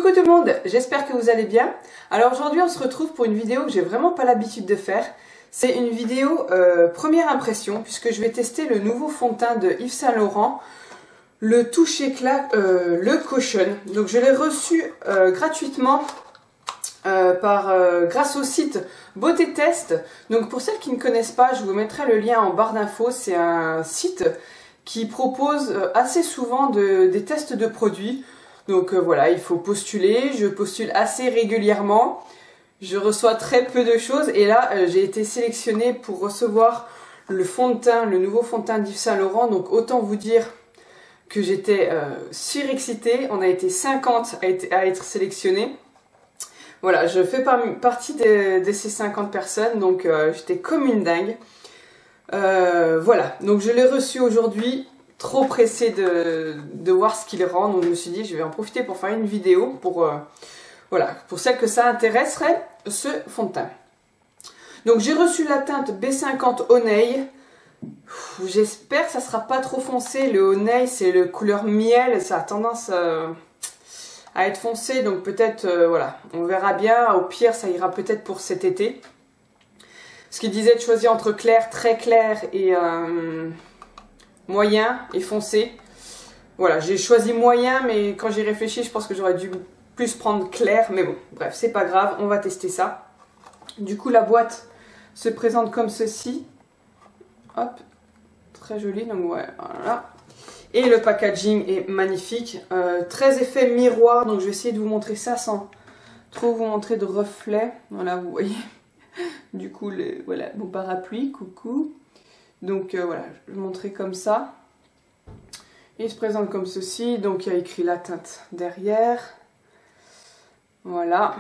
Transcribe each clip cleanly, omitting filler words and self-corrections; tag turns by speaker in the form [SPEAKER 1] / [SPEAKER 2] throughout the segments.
[SPEAKER 1] Coucou tout le monde, j'espère que vous allez bien. Alors aujourd'hui on se retrouve pour une vidéo que j'ai vraiment pas l'habitude de faire. C'est une vidéo première impression puisque je vais tester le nouveau fond de teint de Yves Saint Laurent, le Touche Éclat, le Caution. Donc je l'ai reçu gratuitement grâce au site Beauté Test. Donc pour celles qui ne connaissent pas, je vous mettrai le lien en barre d'infos. C'est un site qui propose assez souvent des tests de produits. Donc voilà, il faut postuler, je postule assez régulièrement, je reçois très peu de choses et là j'ai été sélectionnée pour recevoir le fond de teint, le nouveau fond de teint d'Yves Saint Laurent, donc autant vous dire que j'étais surexcitée. On a été 50 à être sélectionnés. Voilà, je fais partie de ces 50 personnes, donc j'étais comme une dingue. Voilà, donc je l'ai reçu aujourd'hui. Trop pressée de voir ce qu'il rend, donc je me suis dit je vais en profiter pour faire une vidéo pour voilà, pour celles que ça intéresserait, ce fond de teint. Donc j'ai reçu la teinte B50 Honey. J'espère que ça sera pas trop foncé. Le Honey c'est le couleur miel, ça a tendance à être foncé, donc peut-être voilà, on verra bien. Au pire ça ira peut-être pour cet été. Ce qu'il disait de choisir entre clair, très clair et moyen et foncé. Voilà, j'ai choisi moyen, mais quand j'y réfléchis, je pense que j'aurais dû plus prendre clair. Mais bon, bref, c'est pas grave, on va tester ça. Du coup, la boîte se présente comme ceci. Hop, très joli, donc ouais, voilà. Et le packaging est magnifique. Très effet miroir, donc je vais essayer de vous montrer ça sans trop vous montrer de reflets. Voilà, vous voyez. Du coup, voilà, mon parapluie, coucou. Donc voilà, je vais montrer comme ça. Il se présente comme ceci. Donc il y a écrit la teinte derrière. Voilà.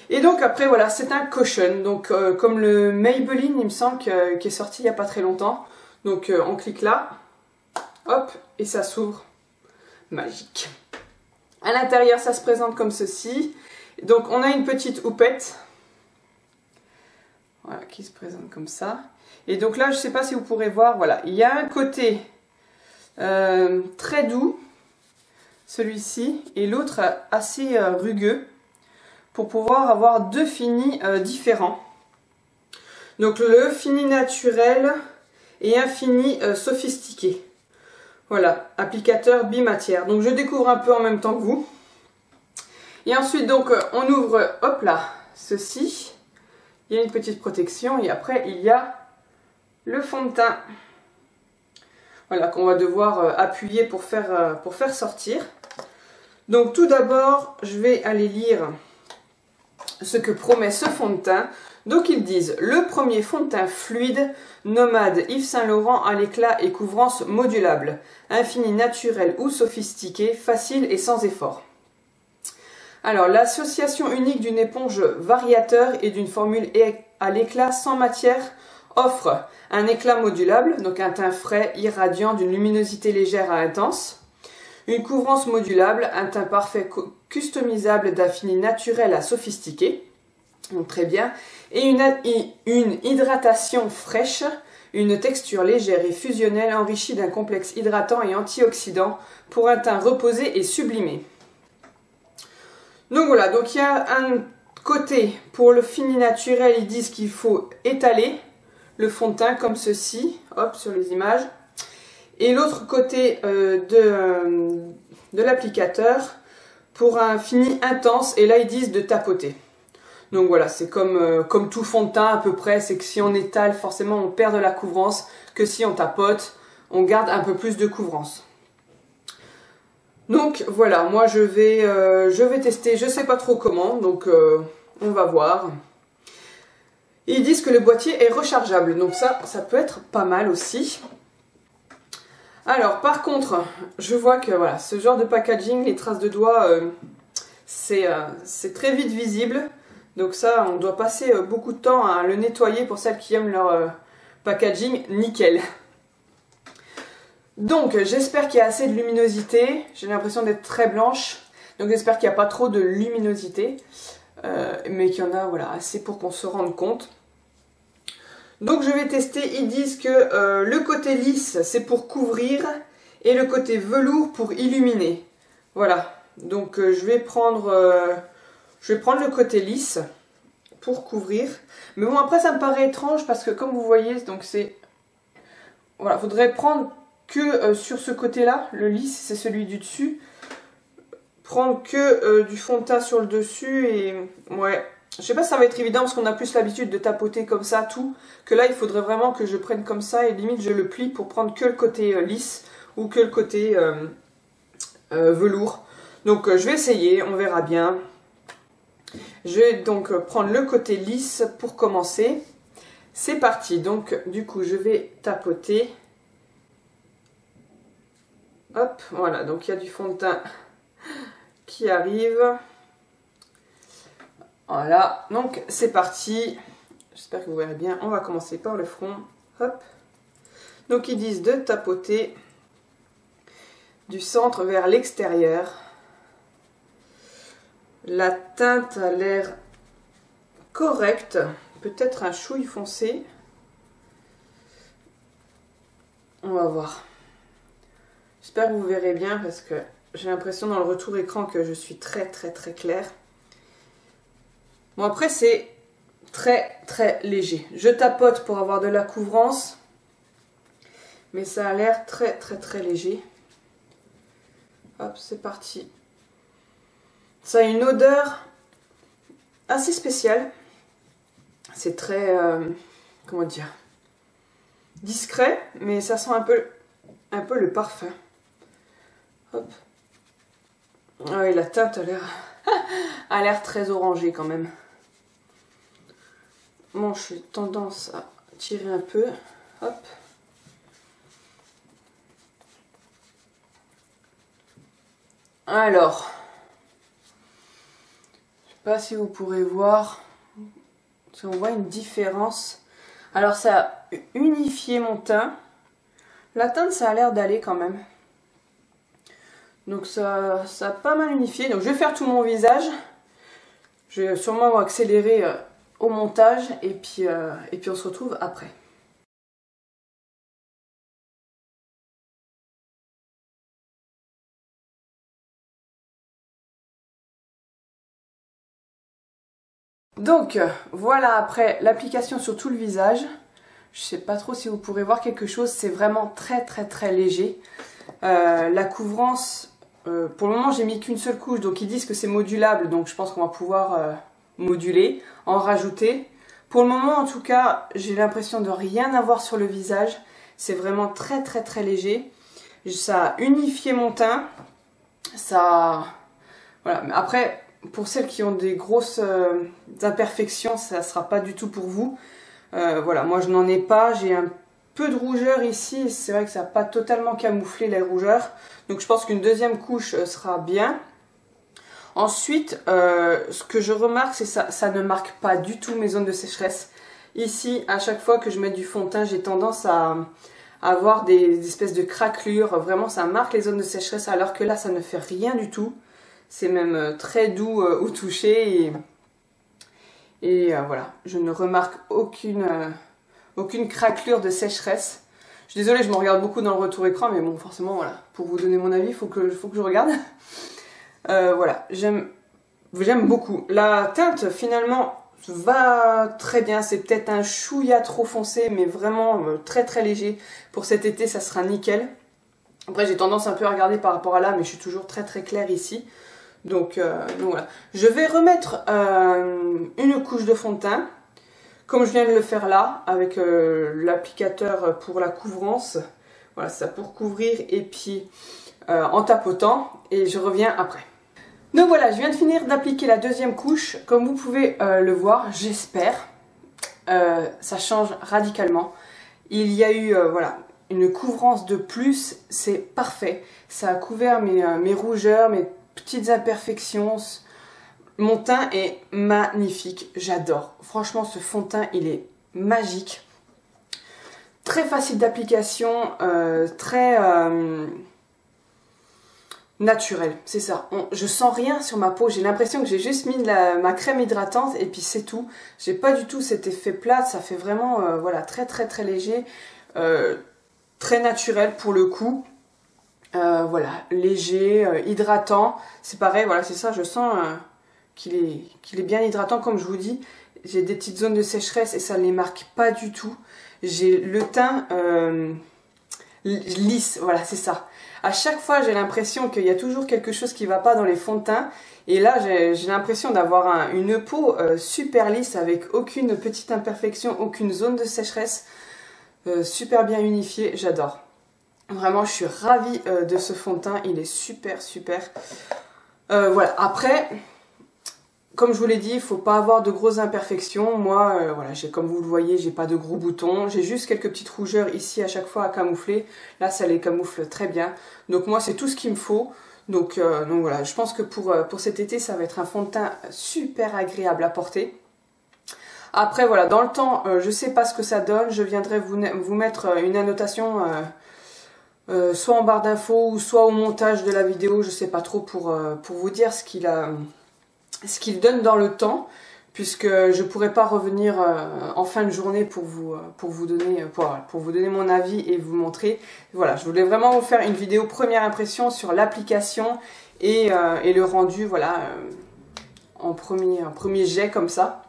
[SPEAKER 1] Et donc après voilà, c'est un Caution. Donc comme le Maybelline, il me semble, qui est sorti il n'y a pas très longtemps. Donc on clique là. Hop, et ça s'ouvre. Magique. À l'intérieur, ça se présente comme ceci. Donc on a une petite houppette. Voilà, qui se présente comme ça. Et donc là, je ne sais pas si vous pourrez voir, voilà, il y a un côté très doux, celui-ci, et l'autre assez rugueux, pour pouvoir avoir deux finis différents. Donc le fini naturel et un fini sophistiqué. Voilà, applicateur bimatière. Donc je découvre un peu en même temps que vous. Et ensuite, donc, on ouvre, hop là, ceci. Il y a une petite protection et après, il y a le fond de teint, voilà, qu'on va devoir appuyer pour faire sortir. Donc tout d'abord, je vais aller lire ce que promet ce fond de teint. Donc ils disent: le premier fond de teint fluide, nomade Yves Saint Laurent à l'éclat et couvrance modulable, infini, naturel ou sophistiqué, facile et sans effort. Alors, l'association unique d'une éponge variateur et d'une formule à l'éclat sans matière offre un éclat modulable, donc un teint frais, irradiant, d'une luminosité légère à intense, une couvrance modulable, un teint parfait customisable d'un fini naturel à sophistiqué, donc très bien, et une hydratation fraîche, une texture légère et fusionnelle enrichie d'un complexe hydratant et antioxydant pour un teint reposé et sublimé. Donc voilà, donc il y a un côté pour le fini naturel, ils disent qu'il faut étaler le fond de teint comme ceci, hop, sur les images. Et l'autre côté de l'applicateur pour un fini intense, et là ils disent de tapoter. Donc voilà, c'est comme tout fond de teint à peu près, c'est que si on étale, forcément on perd de la couvrance, que si on tapote, on garde un peu plus de couvrance. Donc voilà, moi je vais tester, je sais pas trop comment, donc on va voir. Ils disent que le boîtier est rechargeable, donc ça peut être pas mal aussi. Alors par contre, je vois que voilà, ce genre de packaging, les traces de doigts, c'est très vite visible. Donc ça, on doit passer beaucoup de temps à le nettoyer pour celles qui aiment leur packaging nickel. Donc j'espère qu'il y a assez de luminosité, j'ai l'impression d'être très blanche, donc j'espère qu'il n'y a pas trop de luminosité, mais qu'il y en a voilà, assez pour qu'on se rende compte. Donc je vais tester, ils disent que le côté lisse c'est pour couvrir et le côté velours pour illuminer. Voilà, Donc je vais prendre le côté lisse pour couvrir. Mais bon, après ça me paraît étrange parce que comme vous voyez, donc c'est... Voilà, faudrait prendre que sur ce côté-là, le lisse, c'est celui du dessus. Prendre que du fond de teint sur le dessus et... Ouais, je sais pas si ça va être évident parce qu'on a plus l'habitude de tapoter comme ça tout. Que là, il faudrait vraiment que je prenne comme ça et limite je le plie pour prendre que le côté lisse ou que le côté velours. Donc je vais essayer, on verra bien. Je vais donc prendre le côté lisse pour commencer. C'est parti, donc du coup je vais tapoter. Hop, voilà, donc il y a du fond de teint qui arrive. Voilà, donc c'est parti. J'espère que vous verrez bien. On va commencer par le front. Hop. Donc ils disent de tapoter du centre vers l'extérieur. La teinte a l'air correcte. Peut-être un chouille foncé. On va voir. J'espère que vous verrez bien parce que j'ai l'impression dans le retour écran que je suis très claire. Bon, après c'est très léger. Je tapote pour avoir de la couvrance. Mais ça a l'air très léger. Hop, c'est parti. Ça a une odeur assez spéciale. C'est très, comment dire, discret, mais ça sent un peu le parfum. Hop. Ah oui, la teinte a l'air très orangée quand même. Bon, je suis tendance à tirer un peu. Hop. Alors, je sais pas si vous pourrez voir, si on voit une différence. Alors ça a unifié mon teint. La teinte ça a l'air d'aller quand même. Donc ça a pas mal unifié. Donc je vais faire tout mon visage. Je vais sûrement accélérer au montage et puis on se retrouve après. Donc voilà après l'application sur tout le visage. Je sais pas trop si vous pourrez voir quelque chose, c'est vraiment très léger. La couvrance, pour le moment j'ai mis qu'une seule couche, donc ils disent que c'est modulable, donc je pense qu'on va pouvoir moduler, en rajouter. Pour le moment en tout cas, j'ai l'impression de rien avoir sur le visage. C'est vraiment très léger. Ça a unifié mon teint. Ça... Voilà, mais après... Pour celles qui ont des grosses imperfections, ça ne sera pas du tout pour vous. Voilà, moi je n'en ai pas. J'ai un peu de rougeur ici. C'est vrai que ça n'a pas totalement camouflé les rougeurs. Donc je pense qu'une deuxième couche sera bien. Ensuite, ce que je remarque, c'est que ça ne marque pas du tout mes zones de sécheresse. Ici, à chaque fois que je mets du fond de teint, j'ai tendance à avoir des espèces de craquelures. Vraiment, ça marque les zones de sécheresse alors que là, ça ne fait rien du tout. C'est même très doux au toucher et voilà, je ne remarque aucune craquelure de sécheresse. Je suis désolée, je me regarde beaucoup dans le retour écran, mais bon, forcément, voilà, pour vous donner mon avis, il faut que je regarde. Voilà, j'aime beaucoup. La teinte, finalement, va très bien. C'est peut-être un chouïa trop foncé, mais vraiment très léger. Pour cet été, ça sera nickel. Après, j'ai tendance un peu à regarder par rapport à là, mais je suis toujours très claire ici. Donc voilà. Je vais remettre une couche de fond de teint, comme je viens de le faire là, avec l'applicateur pour la couvrance. Voilà, ça pour couvrir et puis en tapotant. Et je reviens après. Donc voilà, je viens de finir d'appliquer la deuxième couche. Comme vous pouvez le voir, j'espère. Ça change radicalement. Il y a eu, voilà, une couvrance de plus. C'est parfait. Ça a couvert mes rougeurs, mes petites imperfections. Mon teint est magnifique, j'adore. Franchement, ce fond de teint, il est magique. Très facile d'application, très naturel, c'est ça. Je sens rien sur ma peau, j'ai l'impression que j'ai juste mis ma crème hydratante et puis c'est tout. J'ai pas du tout cet effet plat, ça fait vraiment voilà, très léger, très naturel pour le coup. Voilà, léger, hydratant. C'est pareil, voilà, c'est ça, je sens qu'il est bien hydratant, comme je vous dis. J'ai des petites zones de sécheresse et ça ne les marque pas du tout. J'ai le teint lisse, voilà, c'est ça. À chaque fois, j'ai l'impression qu'il y a toujours quelque chose qui ne va pas dans les fonds de teint. Et là, j'ai l'impression d'avoir une peau super lisse avec aucune petite imperfection, aucune zone de sécheresse. Super bien unifiée, j'adore. Vraiment, je suis ravie de ce fond de teint. Il est super, super. Voilà, après, comme je vous l'ai dit, il ne faut pas avoir de grosses imperfections. Moi, voilà, comme vous le voyez, j'ai pas de gros boutons. J'ai juste quelques petites rougeurs ici à chaque fois à camoufler. Là, ça les camoufle très bien. Donc moi, c'est tout ce qu'il me faut. Donc voilà, je pense que pour cet été, ça va être un fond de teint super agréable à porter. Après, voilà, dans le temps, je ne sais pas ce que ça donne. Je viendrai vous mettre une annotation... soit en barre d'infos ou soit au montage de la vidéo, je sais pas trop pour vous dire ce qu'il donne dans le temps, puisque je pourrais pas revenir en fin de journée pour vous donner mon avis et vous montrer. Voilà, je voulais vraiment vous faire une vidéo première impression sur l'application et le rendu, voilà, en premier jet comme ça.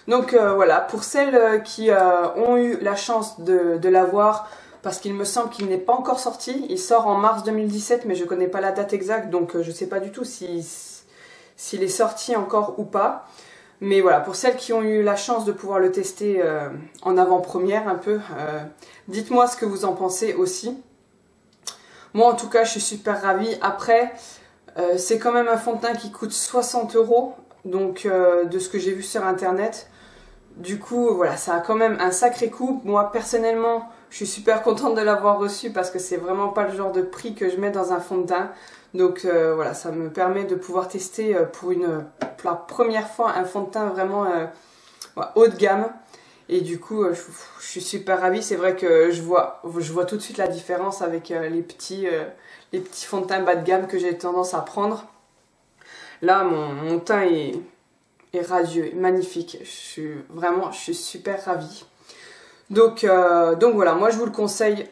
[SPEAKER 1] Donc voilà, pour celles qui ont eu la chance de l'avoir, parce qu'il me semble qu'il n'est pas encore sorti. Il sort en mars 2017, mais je ne connais pas la date exacte, donc je ne sais pas du tout s'il est sorti encore ou pas. Mais voilà, pour celles qui ont eu la chance de pouvoir le tester en avant-première un peu, dites-moi ce que vous en pensez aussi. Moi en tout cas, je suis super ravie. Après, c'est quand même un fond de teint qui coûte 60 €, donc de ce que j'ai vu sur internet. Du coup, voilà, ça a quand même un sacré coût. Moi, personnellement, je suis super contente de l'avoir reçu parce que c'est vraiment pas le genre de prix que je mets dans un fond de teint. Donc voilà, ça me permet de pouvoir tester pour la première fois un fond de teint vraiment haut de gamme. Et du coup, je suis super ravie. C'est vrai que je vois tout de suite la différence avec les petits fonds de teint bas de gamme que j'ai tendance à prendre. Là, mon teint est radieux, magnifique. Je suis super ravie. Donc voilà, moi je vous le conseille,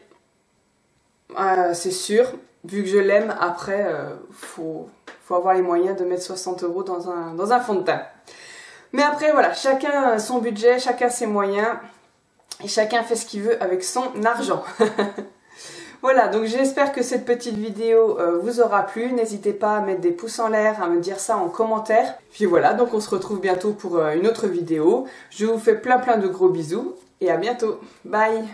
[SPEAKER 1] c'est sûr, vu que je l'aime. Après, faut avoir les moyens de mettre 60 € dans un fond de teint. Mais après voilà, chacun son budget, chacun ses moyens, et chacun fait ce qu'il veut avec son argent. Voilà, donc j'espère que cette petite vidéo vous aura plu. N'hésitez pas à mettre des pouces en l'air, à me dire ça en commentaire. Puis voilà, donc on se retrouve bientôt pour une autre vidéo. Je vous fais plein de gros bisous et à bientôt. Bye!